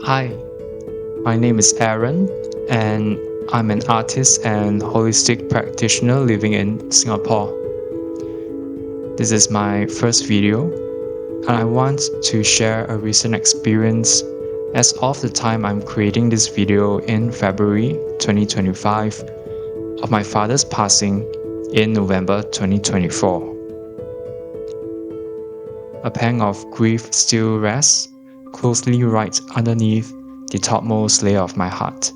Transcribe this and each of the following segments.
Hi, my name is Aaron, and I'm an artist and holistic practitioner living in Singapore. This is my first video, and I want to share a recent experience as of the time I'm creating this video in February 2025 of my father's passing in November 2024. A pang of grief still rests closely right underneath the topmost layer of my heart.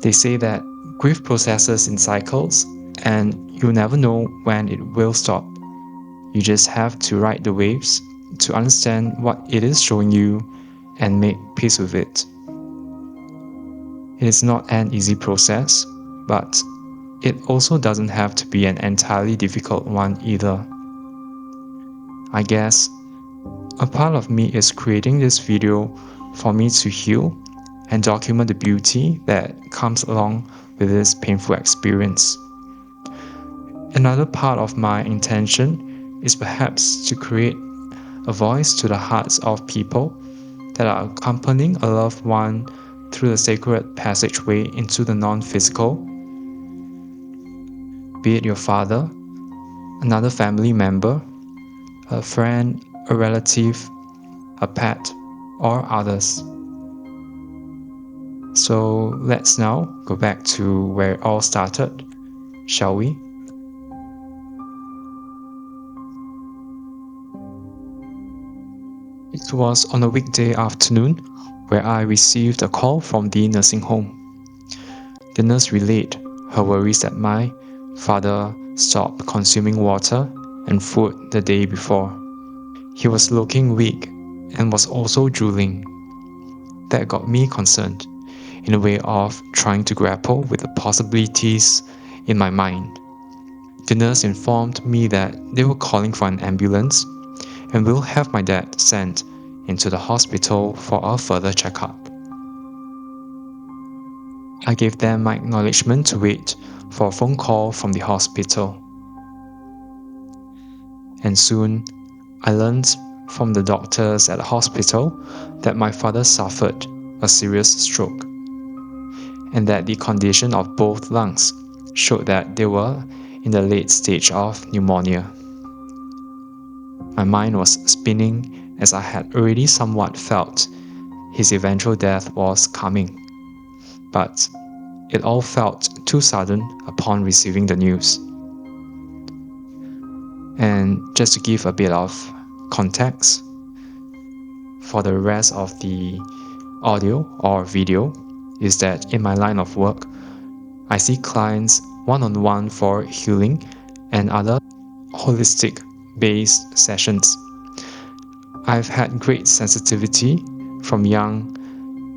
They say that grief processes in cycles, and you never know when it will stop. You just have to ride the waves to understand what it is showing you and make peace with it. It is not an easy process, but it also doesn't have to be an entirely difficult one either. I guess a part of me is creating this video for me to heal and document the beauty that comes along with this painful experience. Another part of my intention is perhaps to create a voice to the hearts of people that are accompanying a loved one through the sacred passageway into the non-physical, be it your father, another family member, a friend, a relative, a pet, or others. So let's now go back to where it all started, shall we? It was on a weekday afternoon where I received a call from the nursing home. The nurse relayed her worries that my father stopped consuming water and food the day before. He was looking weak and was also drooling. That got me concerned, in a way of trying to grapple with the possibilities in my mind. The nurse informed me that they were calling for an ambulance and will have my dad sent into the hospital for a further checkup. I gave them my acknowledgement to wait for a phone call from the hospital. And soon, I learned from the doctors at the hospital that my father suffered a serious stroke, and that the condition of both lungs showed that they were in the late stage of pneumonia. My mind was spinning as I had already somewhat felt his eventual death was coming, but it all felt too sudden upon receiving the news. And just to give a bit of context for the rest of the audio or video, is that in my line of work, I see clients one-on-one for healing and other holistic-based sessions. I've had great sensitivity from young,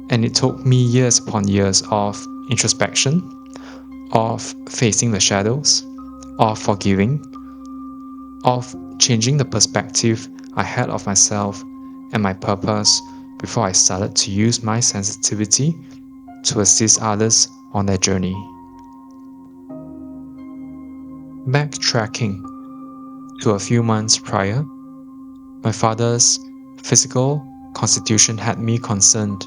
and it took me years upon years of introspection, of facing the shadows, of forgiving, of changing the perspective I had of myself and my purpose before I started to use my sensitivity to assist others on their journey. Backtracking to a few months prior, my father's physical constitution had me concerned.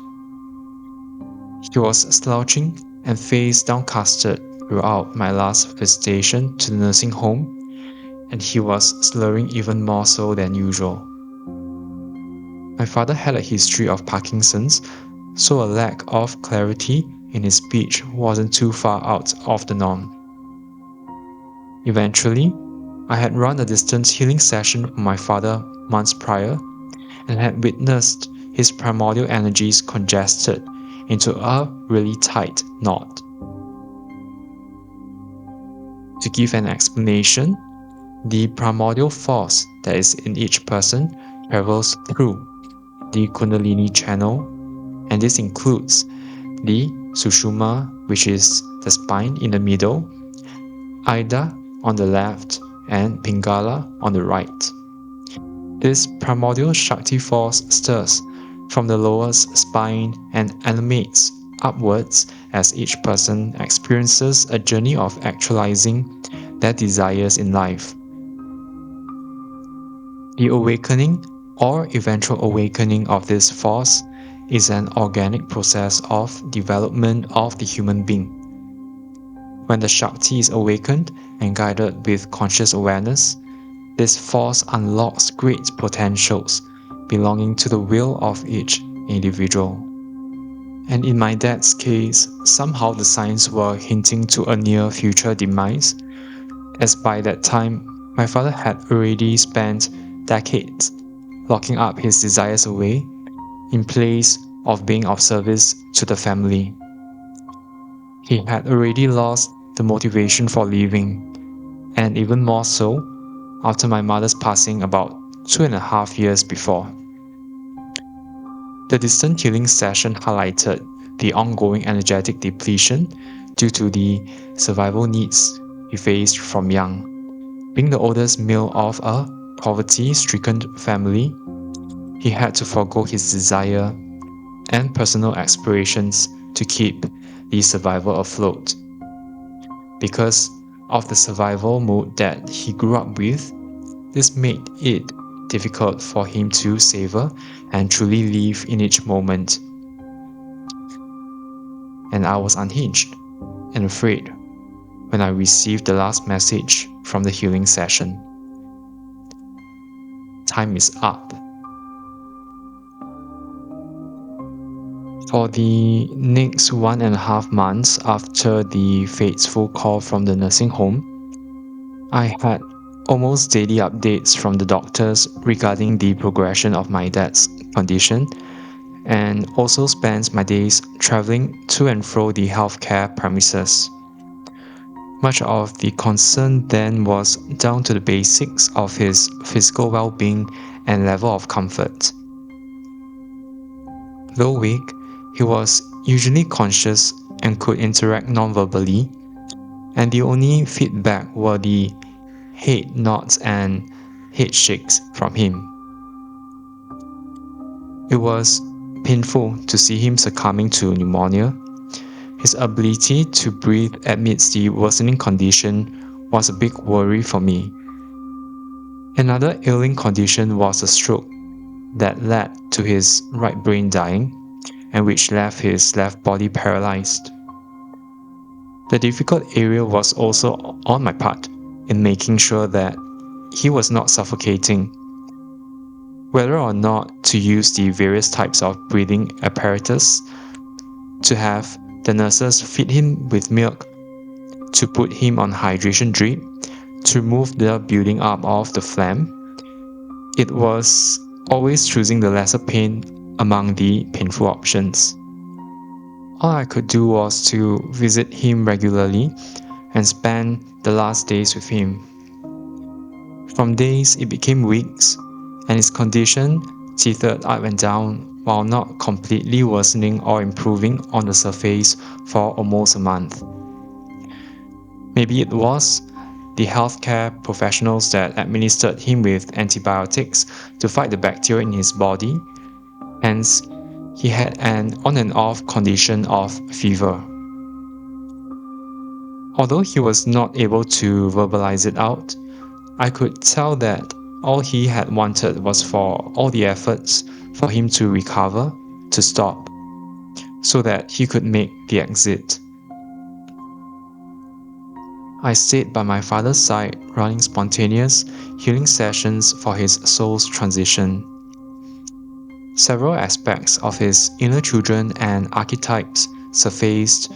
He was slouching and face downcasted throughout my last visitation to the nursing home, and he was slurring even more so than usual. My father had a history of Parkinson's, so a lack of clarity in his speech wasn't too far out of the norm. Eventually, I had run a distance healing session for my father months prior and had witnessed his primordial energies congested into a really tight knot. To give an explanation, the primordial force that is in each person travels through the Kundalini channel, and this includes the Sushumna, which is the spine in the middle, Ida on the left, and Pingala on the right. This primordial Shakti force stirs from the lowest spine and animates upwards as each person experiences a journey of actualizing their desires in life. The awakening or eventual awakening of this force is an organic process of development of the human being. When the Shakti is awakened and guided with conscious awareness, this force unlocks great potentials belonging to the will of each individual. And in my dad's case, somehow the signs were hinting to a near future demise, as by that time my father had already spent decades locking up his desires away in place of being of service to the family. He had already lost the motivation for living, and even more so after my mother's passing about 2.5 years before. The distant healing session highlighted the ongoing energetic depletion due to the survival needs he faced from young. Being the oldest male of a poverty-stricken family, he had to forego his desire and personal aspirations to keep the survival afloat. Because of the survival mode that he grew up with, this made it difficult for him to savor and truly live in each moment. And I was unhinged and afraid when I received the last message from the healing session. Time is up. For the next 1.5 months after the fateful call from the nursing home, I had almost daily updates from the doctors regarding the progression of my dad's condition, and also spent my days traveling to and fro the healthcare premises. Much of the concern then was down to the basics of his physical well-being and level of comfort. Though weak, he was usually conscious and could interact non-verbally, and the only feedback were the head nods and head shakes from him. It was painful to see him succumbing to pneumonia. His ability to breathe amidst the worsening condition was a big worry for me. Another ailing condition was a stroke that led to his right brain dying, and which left his left body paralyzed. The difficult area was also on my part in making sure that he was not suffocating. Whether or not to use the various types of breathing apparatus, to have the nurses feed him with milk, to put him on hydration drip, to remove the building up of the phlegm, it was always choosing the lesser pain among the painful options. All I could do was to visit him regularly and spend the last days with him. From days it became weeks, and his condition teetered up and down while not completely worsening or improving on the surface for almost a month. Maybe it was the healthcare professionals that administered him with antibiotics to fight the bacteria in his body. Hence, he had an on and off condition of fever. Although he was not able to verbalize it out, I could tell that all he had wanted was for all the efforts for him to recover, to stop, so that he could make the exit. I stayed by my father's side running spontaneous healing sessions for his soul's transition. Several aspects of his inner children and archetypes surfaced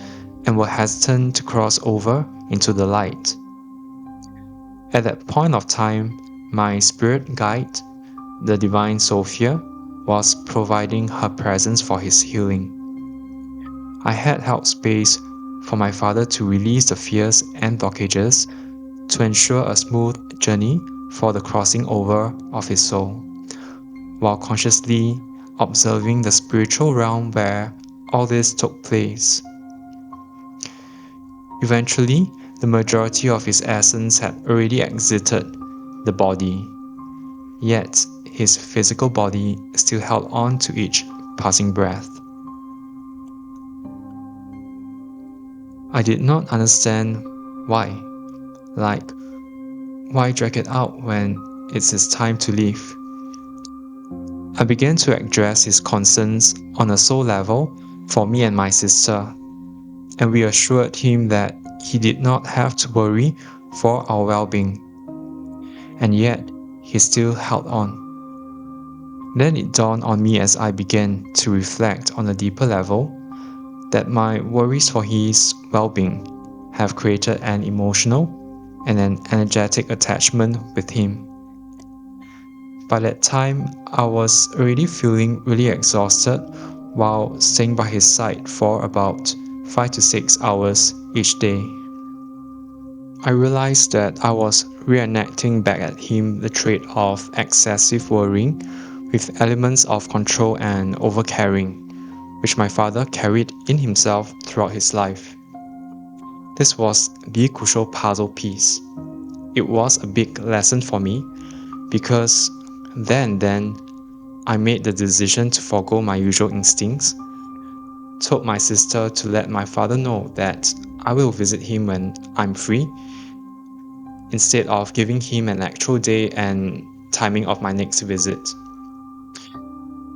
and were hesitant to cross over into the light. At that point of time, my spirit guide, the divine Sophia, was providing her presence for his healing. I had held space for my father to release the fears and blockages to ensure a smooth journey for the crossing over of his soul, while consciously observing the spiritual realm where all this took place. Eventually, the majority of his essence had already exited the body, yet his physical body still held on to each passing breath. I did not understand why. Like, why drag it out when it's his time to leave? I began to address his concerns on a soul level for me and my sister, and we assured him that he did not have to worry for our well-being. And yet, he still held on. Then it dawned on me as I began to reflect on a deeper level that my worries for his well-being have created an emotional and an energetic attachment with him. By that time, I was already feeling really exhausted while staying by his side for about 5 to 6 hours each day. I realized that I was reenacting back at him the trait of excessive worrying with elements of control and overcaring, which my father carried in himself throughout his life. This was the crucial puzzle piece. It was a big lesson for me because then I made the decision to forego my usual instincts, told my sister to let my father know that I will visit him when I'm free, instead of giving him an actual day and timing of my next visit.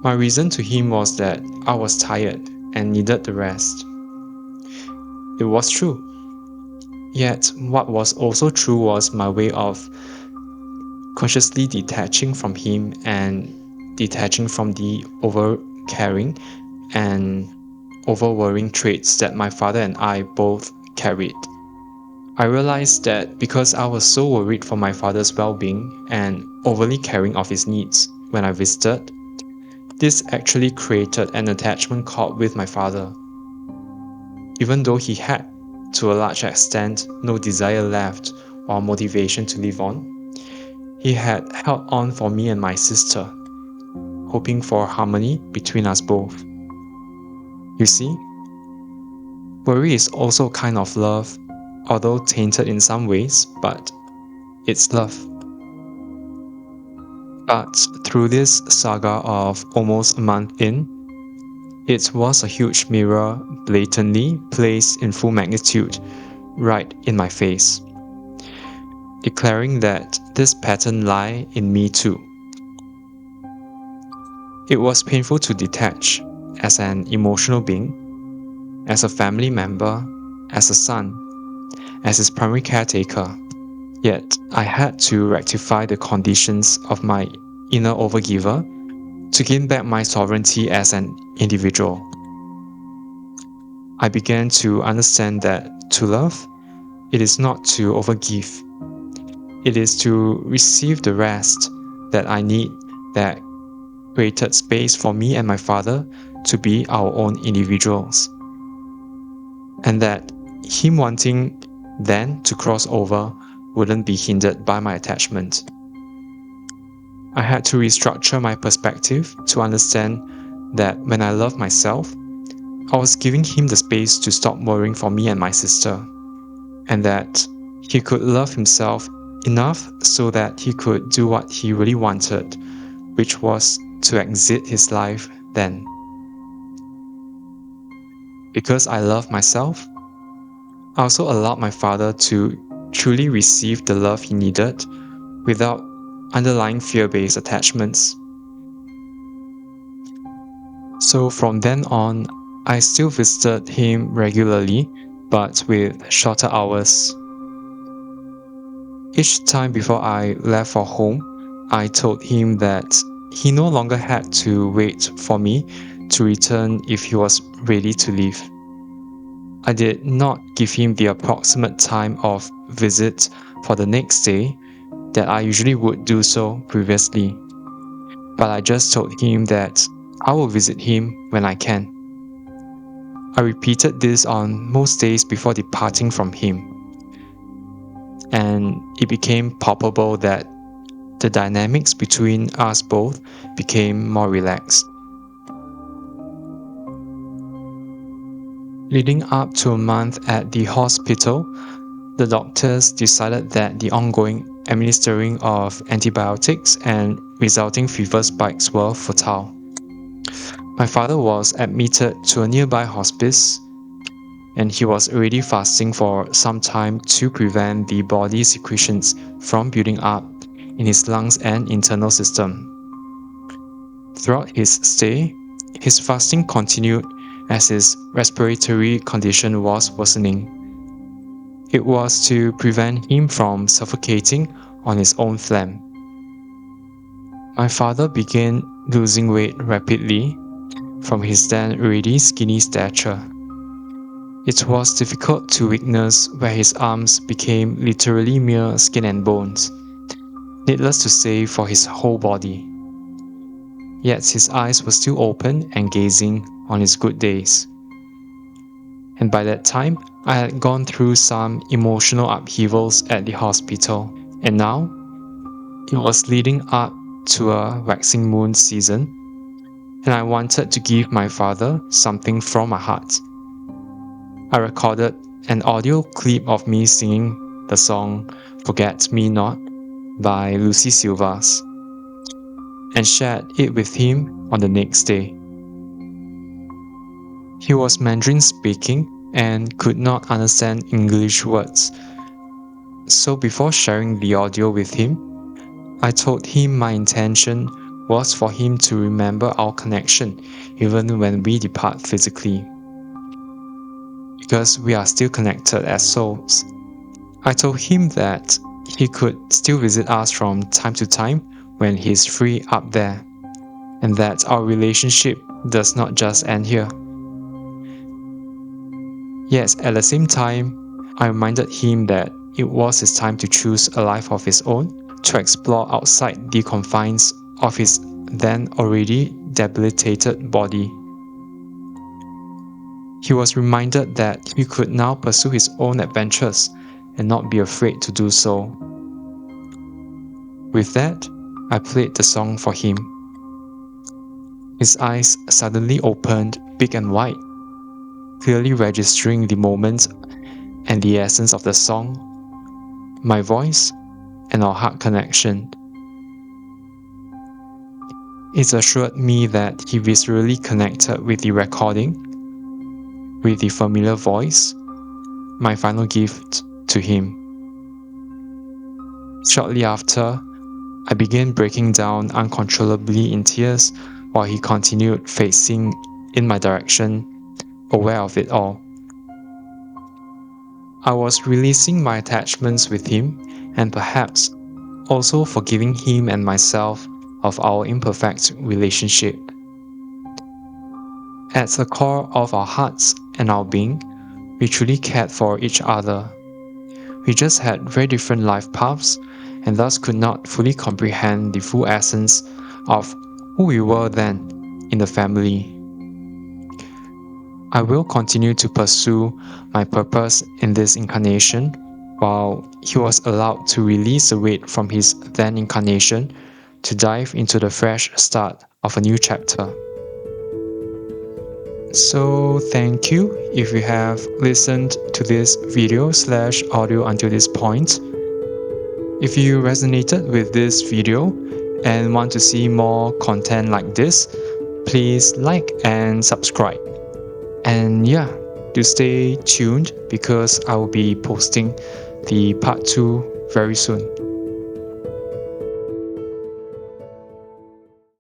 My reason to him was that I was tired and needed the rest. It was true. Yet, what was also true was my way of consciously detaching from him and detaching from the over-caring and over-worrying traits that my father and I both carried. I realized that because I was so worried for my father's well-being and overly caring of his needs when I visited, this actually created an attachment cord with my father. Even though he had, to a large extent, no desire left or motivation to live on, he had held on for me and my sister, hoping for harmony between us both. You see, worry is also a kind of love, although tainted in some ways, but it's love. But through this saga of almost a month in, it was a huge mirror blatantly placed in full magnitude right in my face, declaring that this pattern lay in me too. It was painful to detach as an emotional being, as a family member, as a son, as his primary caretaker. Yet I had to rectify the conditions of my inner overgiver to gain back my sovereignty as an individual. I began to understand that to love, it is not to overgive. It is to receive the rest that I need that created space for me and my father to be our own individuals. And that him wanting then to cross over wouldn't be hindered by my attachment. I had to restructure my perspective to understand that when I loved myself, I was giving him the space to stop worrying for me and my sister, and that he could love himself enough so that he could do what he really wanted, which was to exit his life then. Because I love myself, I also allowed my father to truly receive the love he needed without underlying fear-based attachments. So from then on, I still visited him regularly, but with shorter hours. Each time before I left for home, I told him that he no longer had to wait for me to return if he was ready to leave. I did not give him the approximate time of visit for the next day that I usually would do so previously, but I just told him that I will visit him when I can. I repeated this on most days before departing from him, and it became palpable that the dynamics between us both became more relaxed. Leading up to a month at the hospital, the doctors decided that the ongoing administering of antibiotics and resulting fever spikes were futile. My father was admitted to a nearby hospice, and he was already fasting for some time to prevent the body secretions from building up in his lungs and internal system. Throughout his stay, his fasting continued as his respiratory condition was worsening. It was to prevent him from suffocating on his own phlegm. My father began losing weight rapidly from his then already skinny stature. It was difficult to witness where his arms became literally mere skin and bones, needless to say for his whole body. Yet his eyes were still open and gazing on his good days. And by that time, I had gone through some emotional upheavals at the hospital, and now it was leading up to a waxing moon season, and I wanted to give my father something from my heart. I recorded an audio clip of me singing the song Forget Me Not by Lucy Silvas and shared it with him on the next day. He was Mandarin speaking and could not understand English words. So before sharing the audio with him, I told him my intention was for him to remember our connection even when we depart physically, because we are still connected as souls. I told him that he could still visit us from time to time when he's free up there, and that our relationship does not just end here. Yet at the same time, I reminded him that it was his time to choose a life of his own, to explore outside the confines of his then already debilitated body. He was reminded that he could now pursue his own adventures and not be afraid to do so. With that, I played the song for him. His eyes suddenly opened big and wide, clearly registering the moment and the essence of the song, my voice, and our heart connection. It assured me that he viscerally connected with the recording, with the familiar voice, my final gift to him. Shortly after, I began breaking down uncontrollably in tears while he continued facing in my direction, aware of it all. I was releasing my attachments with him and perhaps also forgiving him and myself of our imperfect relationship. At the core of our hearts and our being, we truly cared for each other. We just had very different life paths and thus could not fully comprehend the full essence of who we were then in the family. I will continue to pursue my purpose in this incarnation while he was allowed to release the weight from his then incarnation to dive into the fresh start of a new chapter. So thank you if you have listened to this video/audio until this point. If you resonated with this video and want to see more content like this, please like and subscribe. And yeah, to stay tuned because I will be posting the part 2 very soon.